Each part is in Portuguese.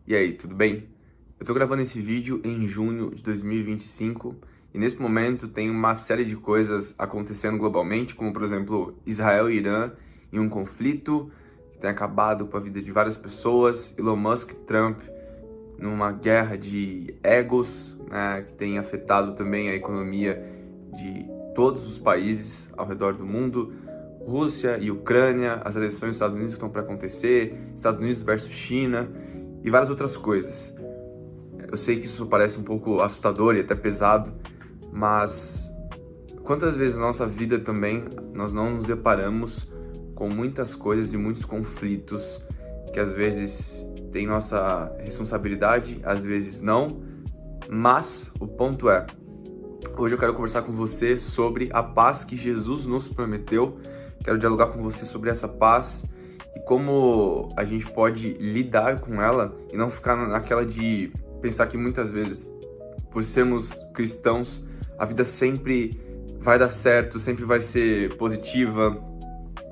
E aí, tudo bem? Eu tô gravando esse vídeo em junho de 2025 e nesse momento tem uma série de coisas acontecendo globalmente, como por exemplo Israel e Irã em um conflito que tem acabado com a vida de várias pessoas, Elon Musk e Trump numa guerra de egos, né, que tem afetado também a economia de todos os países ao redor do mundo, Rússia e Ucrânia, as eleições dos Estados Unidos que estão para acontecer, Estados Unidos versus China e várias outras coisas. Eu sei que isso parece um pouco assustador e até pesado, mas quantas vezes na nossa vida também nós não nos deparamos com muitas coisas e muitos conflitos que às vezes tem nossa responsabilidade, às vezes não, mas o ponto é, hoje eu quero conversar com você sobre a paz que Jesus nos prometeu, quero dialogar com você sobre essa paz e como a gente pode lidar com ela e não ficar naquela de pensar que muitas vezes, por sermos cristãos, a vida sempre vai dar certo, sempre vai ser positiva,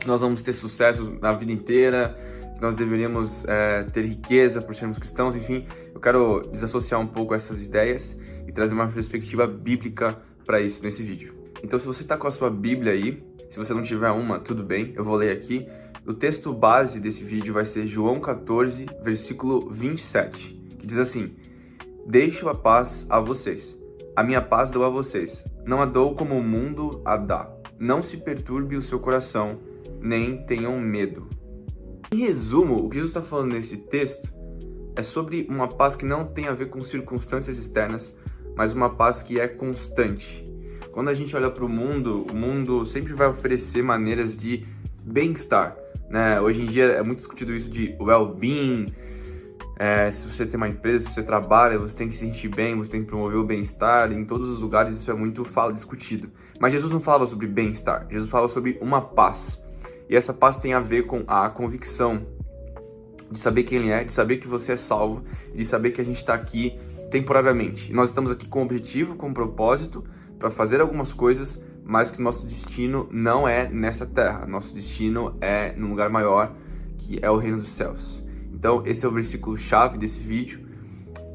nós vamos ter sucesso na vida inteira, nós deveríamos ter riqueza por sermos cristãos, enfim, eu quero desassociar um pouco essas ideias e trazer uma perspectiva bíblica para isso nesse vídeo. Então, se você está com a sua Bíblia aí, se você não tiver uma, tudo bem, eu vou ler aqui. O texto base desse vídeo vai ser João 14, versículo 27, que diz assim: Deixo a paz a vocês, a minha paz dou a vocês, não a dou como o mundo a dá. Não se perturbe o seu coração, nem tenham medo. Em resumo, o que Jesus está falando nesse texto é sobre uma paz que não tem a ver com circunstâncias externas, mas uma paz que é constante. Quando a gente olha para o mundo sempre vai oferecer maneiras de bem-estar, né? Hoje em dia é muito discutido isso de well-being. Se você tem uma empresa, se você trabalha, você tem que se sentir bem, você tem que promover o bem-estar. Em todos os lugares isso é muito discutido. Mas Jesus não falava sobre bem-estar, Jesus falava sobre uma paz. E essa paz tem a ver com a convicção de saber quem Ele é, de saber que você é salvo, de saber que a gente está aqui temporariamente. E nós estamos aqui com um objetivo, com um propósito, para fazer algumas coisas, mas que nosso destino não é nessa terra. Nosso destino é num lugar maior, que é o reino dos céus. Então, esse é o versículo-chave desse vídeo,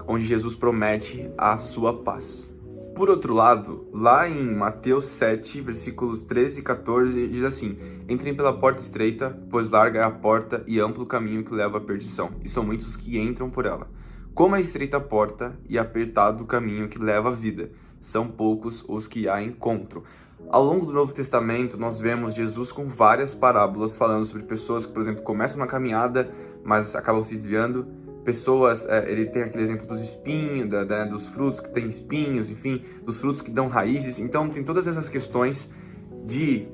onde Jesus promete a sua paz. Por outro lado, lá em Mateus 7, versículos 13 e 14, diz assim: Entrem pela porta estreita, pois larga é a porta e amplo o caminho que leva à perdição, e são muitos que entram por ela. Como é estreita a porta e apertado o caminho que leva à vida, são poucos os que a encontram. Ao longo do Novo Testamento, nós vemos Jesus com várias parábolas falando sobre pessoas que, por exemplo, começam na caminhada, mas acabam se desviando. Pessoas, ele tem aquele exemplo dos espinhos, dos frutos que têm espinhos, enfim, dos frutos que dão raízes. Então, tem todas essas questões de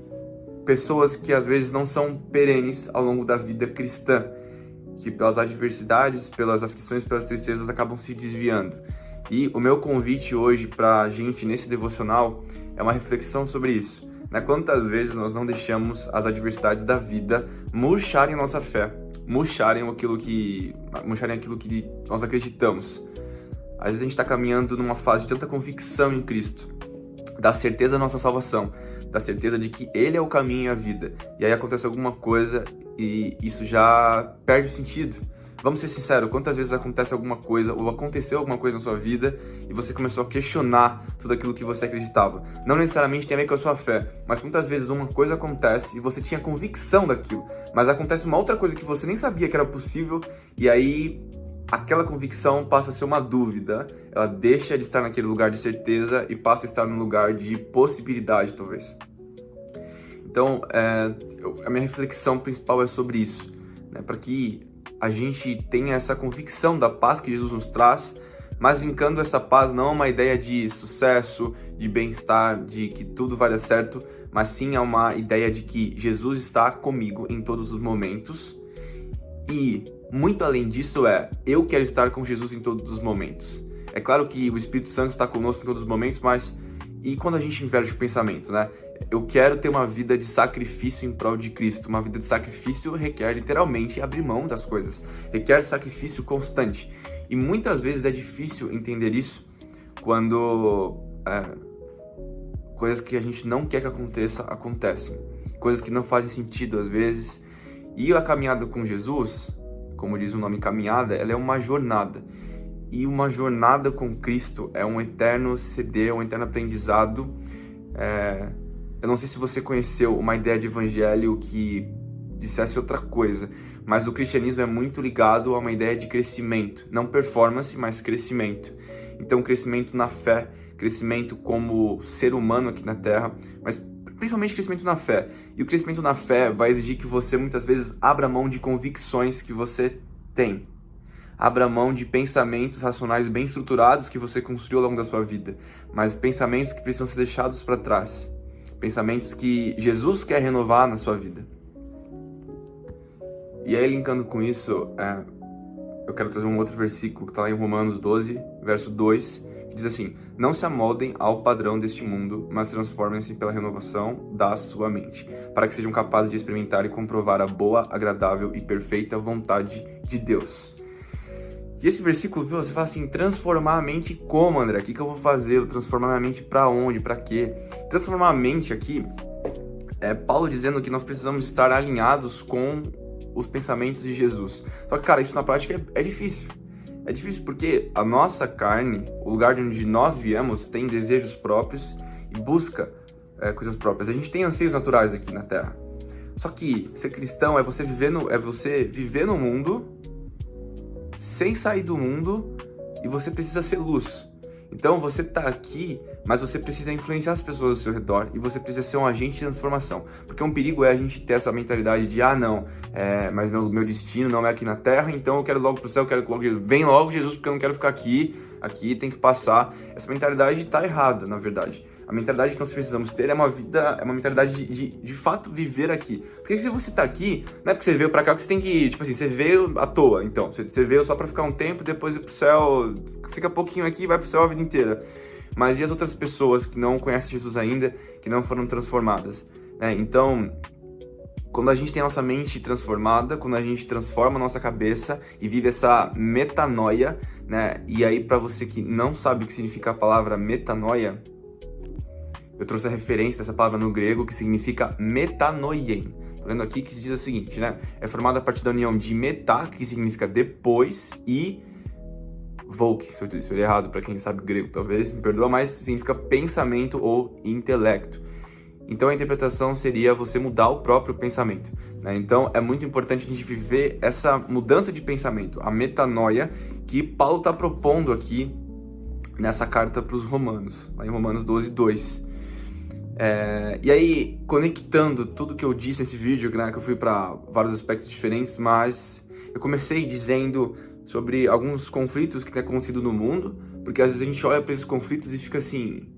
pessoas que às vezes não são perenes ao longo da vida cristã, que pelas adversidades, pelas aflições, pelas tristezas acabam se desviando. E o meu convite hoje para a gente nesse devocional é uma reflexão sobre isso. Quantas vezes nós não deixamos as adversidades da vida murcharem nossa fé, murcharem aquilo que nós acreditamos. Às vezes a gente está caminhando numa fase de tanta convicção em Cristo, da certeza da nossa salvação, da certeza de que Ele é o caminho e a vida. E aí acontece alguma coisa e isso já perde o sentido. Vamos ser sinceros, quantas vezes acontece alguma coisa ou aconteceu alguma coisa na sua vida e você começou a questionar tudo aquilo que você acreditava? Não necessariamente tem a ver com a sua fé, mas muitas vezes uma coisa acontece e você tinha convicção daquilo, mas acontece uma outra coisa que você nem sabia que era possível e aí aquela convicção passa a ser uma dúvida, ela deixa de estar naquele lugar de certeza e passa a estar num lugar de possibilidade, talvez. Então, a minha reflexão principal é sobre isso, para que a gente tem essa convicção da paz que Jesus nos traz, mas linkando essa paz não a uma ideia de sucesso, de bem-estar, de que tudo vai dar certo, mas sim a uma ideia de que Jesus está comigo em todos os momentos. E, muito além disso, eu quero estar com Jesus em todos os momentos. É claro que o Espírito Santo está conosco em todos os momentos, mas e quando a gente inverte o pensamento, Eu quero ter uma vida de sacrifício em prol de Cristo. Uma vida de sacrifício requer literalmente abrir mão das coisas. Requer sacrifício constante. E muitas vezes é difícil entender isso quando coisas que a gente não quer que aconteça, acontecem. Coisas que não fazem sentido às vezes. E a caminhada com Jesus, como diz o nome caminhada, ela é uma jornada. E uma jornada com Cristo é um eterno ceder, um eterno aprendizado. Eu não sei se você conheceu uma ideia de evangelho que dissesse outra coisa, mas o cristianismo é muito ligado a uma ideia de crescimento. Não performance, mas crescimento. Então, crescimento na fé, crescimento como ser humano aqui na Terra, mas principalmente crescimento na fé. E o crescimento na fé vai exigir que você muitas vezes abra mão de convicções que você tem. Abra mão de pensamentos racionais bem estruturados que você construiu ao longo da sua vida, mas pensamentos que precisam ser deixados para trás. Pensamentos que Jesus quer renovar na sua vida. E aí, linkando com isso, eu quero trazer um outro versículo que está lá em Romanos 12, verso 2, que diz assim: não se amoldem ao padrão deste mundo, mas transformem-se pela renovação da sua mente, para que sejam capazes de experimentar e comprovar a boa, agradável e perfeita vontade de Deus. E esse versículo, você fala assim, transformar a mente como, André? O que eu vou fazer? Eu transformar minha mente para onde? Para quê? Transformar a mente aqui é Paulo dizendo que nós precisamos estar alinhados com os pensamentos de Jesus. Só que, cara, isso na prática é difícil. É difícil porque a nossa carne, o lugar de onde nós viemos, tem desejos próprios e busca coisas próprias. A gente tem anseios naturais aqui na Terra. Só que ser cristão é você viver no mundo sem sair do mundo, e você precisa ser luz. Então você tá aqui, mas você precisa influenciar as pessoas ao seu redor, e você precisa ser um agente de transformação. Porque um perigo é a gente ter essa mentalidade de mas meu destino não é aqui na Terra, então eu quero logo pro céu, vem logo Jesus, porque eu não quero ficar aqui tem que passar. Essa mentalidade tá errada, na verdade. A mentalidade que nós precisamos ter é uma mentalidade de fato viver aqui. Porque se você tá aqui, não é porque você veio pra cá que você tem que, você veio à toa. Então, você veio só pra ficar um tempo, depois ir pro céu, fica pouquinho aqui e vai pro céu a vida inteira. Mas e as outras pessoas que não conhecem Jesus ainda, que não foram transformadas? Então, quando a gente tem a nossa mente transformada, quando a gente transforma a nossa cabeça e vive essa metanoia, e aí pra você que não sabe o que significa a palavra metanoia, eu trouxe a referência dessa palavra no grego, que significa metanoien. Tô lendo aqui que se diz o seguinte, é formada a partir da união de meta, que significa depois, e vouk, se eu disse errado, para quem sabe grego talvez, me perdoa, mas significa pensamento ou intelecto. Então a interpretação seria você mudar o próprio pensamento. Então é muito importante a gente viver essa mudança de pensamento, a metanoia, que Paulo está propondo aqui nessa carta para os Romanos, lá em Romanos 12, 2. E aí, conectando tudo que eu disse nesse vídeo, que eu fui para vários aspectos diferentes, mas eu comecei dizendo sobre alguns conflitos que têm acontecido no mundo, porque às vezes a gente olha para esses conflitos e fica assim: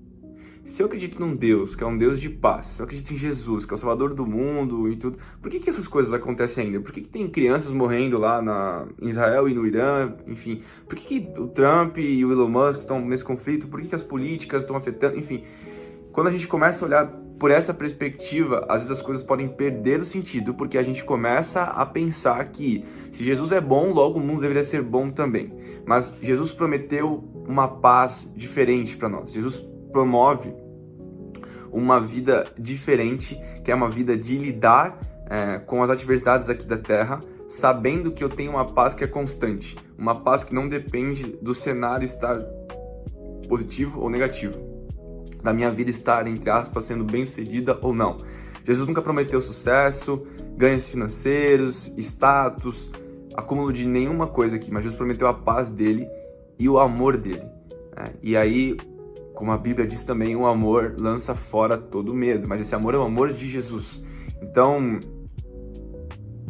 se eu acredito num Deus, que é um Deus de paz, se eu acredito em Jesus, que é o Salvador do mundo e tudo, por que essas coisas acontecem ainda? Por que tem crianças morrendo lá em Israel e no Irã, enfim? Por que o Trump e o Elon Musk estão nesse conflito? Por que as políticas estão afetando? Enfim, quando a gente começa a olhar por essa perspectiva, às vezes as coisas podem perder o sentido, porque a gente começa a pensar que se Jesus é bom, logo o mundo deveria ser bom também. Mas Jesus prometeu uma paz diferente para nós. Jesus promove uma vida diferente, que é uma vida de lidar com as adversidades aqui da Terra, sabendo que eu tenho uma paz que é constante, uma paz que não depende do cenário estar positivo ou negativo, da minha vida estar, entre aspas, sendo bem sucedida ou não. Jesus nunca prometeu sucesso, ganhos financeiros, status, acúmulo de nenhuma coisa aqui, mas Jesus prometeu a paz dele e o amor dele. E aí, como a Bíblia diz também, o amor lança fora todo medo, mas esse amor é o amor de Jesus. Então,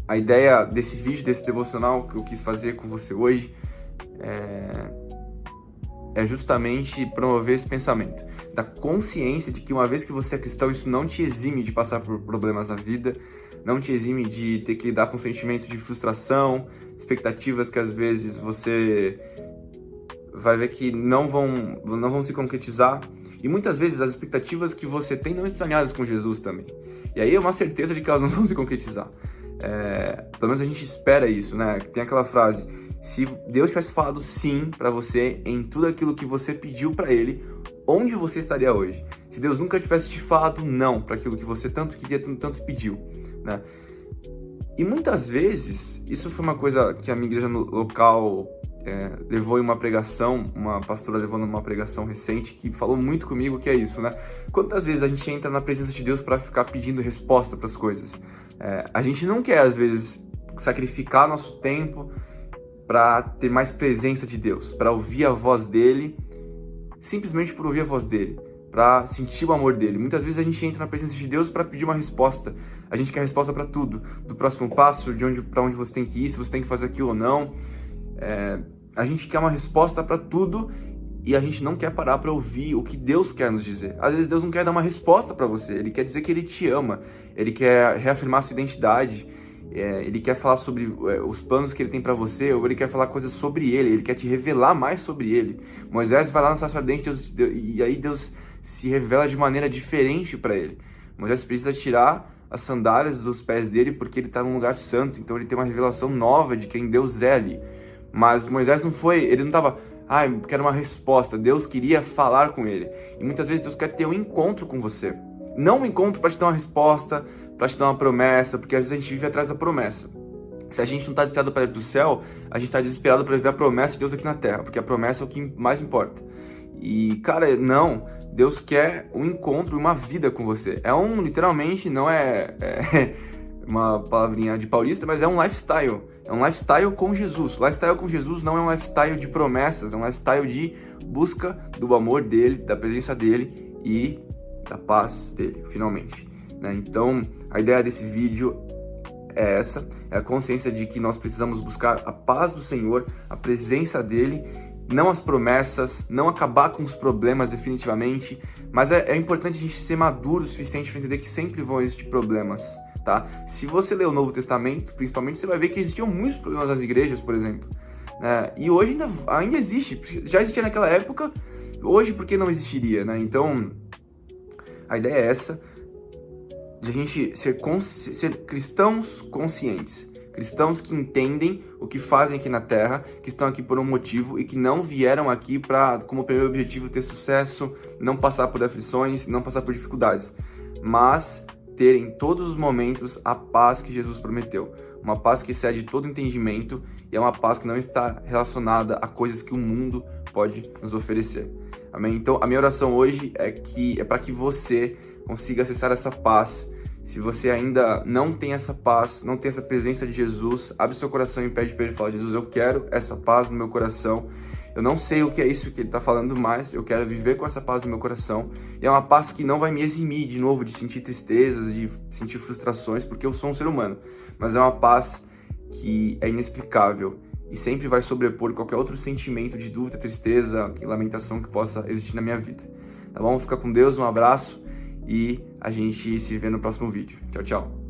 a ideia desse vídeo, desse devocional que eu quis fazer com você hoje, é justamente promover esse pensamento, da consciência de que uma vez que você é cristão, isso não te exime de passar por problemas na vida, não te exime de ter que lidar com sentimentos de frustração, expectativas que às vezes você vai ver que não vão se concretizar, e muitas vezes as expectativas que você tem não estão alinhadas com Jesus também. E aí é uma certeza de que elas não vão se concretizar. Pelo menos a gente espera isso, Tem aquela frase: se Deus tivesse falado sim para você em tudo aquilo que você pediu para Ele, onde você estaria hoje? Se Deus nunca tivesse te falado não para aquilo que você tanto queria, tanto pediu, E muitas vezes, isso foi uma coisa que a minha igreja local levou em uma pregação, uma pastora levou numa pregação recente, que falou muito comigo, que é isso, né? Quantas vezes a gente entra na presença de Deus para ficar pedindo resposta para as coisas? A gente não quer, às vezes, sacrificar nosso tempo para ter mais presença de Deus, para ouvir a voz dele, simplesmente por ouvir a voz dele, para sentir o amor dele. Muitas vezes a gente entra na presença de Deus para pedir uma resposta. A gente quer resposta para tudo, do próximo passo, para onde você tem que ir, se você tem que fazer aquilo ou não. A gente quer uma resposta para tudo e a gente não quer parar para ouvir o que Deus quer nos dizer. Às vezes Deus não quer dar uma resposta para você, Ele quer dizer que Ele te ama, Ele quer reafirmar sua identidade, Ele quer falar sobre os planos que Ele tem para você, ou Ele quer falar coisas sobre Ele quer te revelar mais sobre Ele. Moisés vai lá na sarça ardente e aí Deus se revela de maneira diferente para ele. Moisés precisa tirar as sandálias dos pés dele porque ele está num lugar santo, então ele tem uma revelação nova de quem Deus é ali. Mas Moisés ele não estava, eu quero uma resposta. Deus queria falar com ele. E muitas vezes Deus quer ter um encontro com você. Não um encontro para te dar uma resposta, para te dar uma promessa, porque às vezes a gente vive atrás da promessa. Se a gente não está desesperado para ir para o céu, a gente está desesperado para viver a promessa de Deus aqui na terra, porque a promessa é o que mais importa. E, cara, não, Deus quer um encontro, uma vida com você. Literalmente, não é uma palavrinha de paulista, mas é um lifestyle. É um lifestyle com Jesus. Lifestyle com Jesus não é um lifestyle de promessas, é um lifestyle de busca do amor dele, da presença dele e da paz dele, finalmente. Né? Então, a ideia desse vídeo é essa, é a consciência de que nós precisamos buscar a paz do Senhor, a presença dele, não as promessas, não acabar com os problemas definitivamente, mas é importante a gente ser maduro o suficiente para entender que sempre vão existir problemas, tá? Se você ler o Novo Testamento, principalmente, você vai ver que existiam muitos problemas nas igrejas, por exemplo, né? E hoje ainda existe, já existia naquela época, hoje por que não existiria, né? Então, a ideia é essa, de a gente ser cristãos conscientes, cristãos que entendem o que fazem aqui na Terra, que estão aqui por um motivo e que não vieram aqui para, como primeiro objetivo, ter sucesso, não passar por aflições, não passar por dificuldades, mas ter em todos os momentos a paz que Jesus prometeu. Uma paz que excede todo entendimento e é uma paz que não está relacionada a coisas que o mundo pode nos oferecer. Amém? Então, a minha oração hoje é para que você consiga acessar essa paz. Se você ainda não tem essa paz, não tem essa presença de Jesus, abre seu coração e pede para ele falar: Jesus, eu quero essa paz no meu coração. Eu não sei o que é isso que ele está falando, mas eu quero viver com essa paz no meu coração. E é uma paz que não vai me eximir de novo de sentir tristezas, de sentir frustrações, porque eu sou um ser humano. Mas é uma paz que é inexplicável e sempre vai sobrepor qualquer outro sentimento de dúvida, tristeza e lamentação que possa existir na minha vida. Tá bom? Fica com Deus, um abraço. E a gente se vê no próximo vídeo. Tchau, tchau.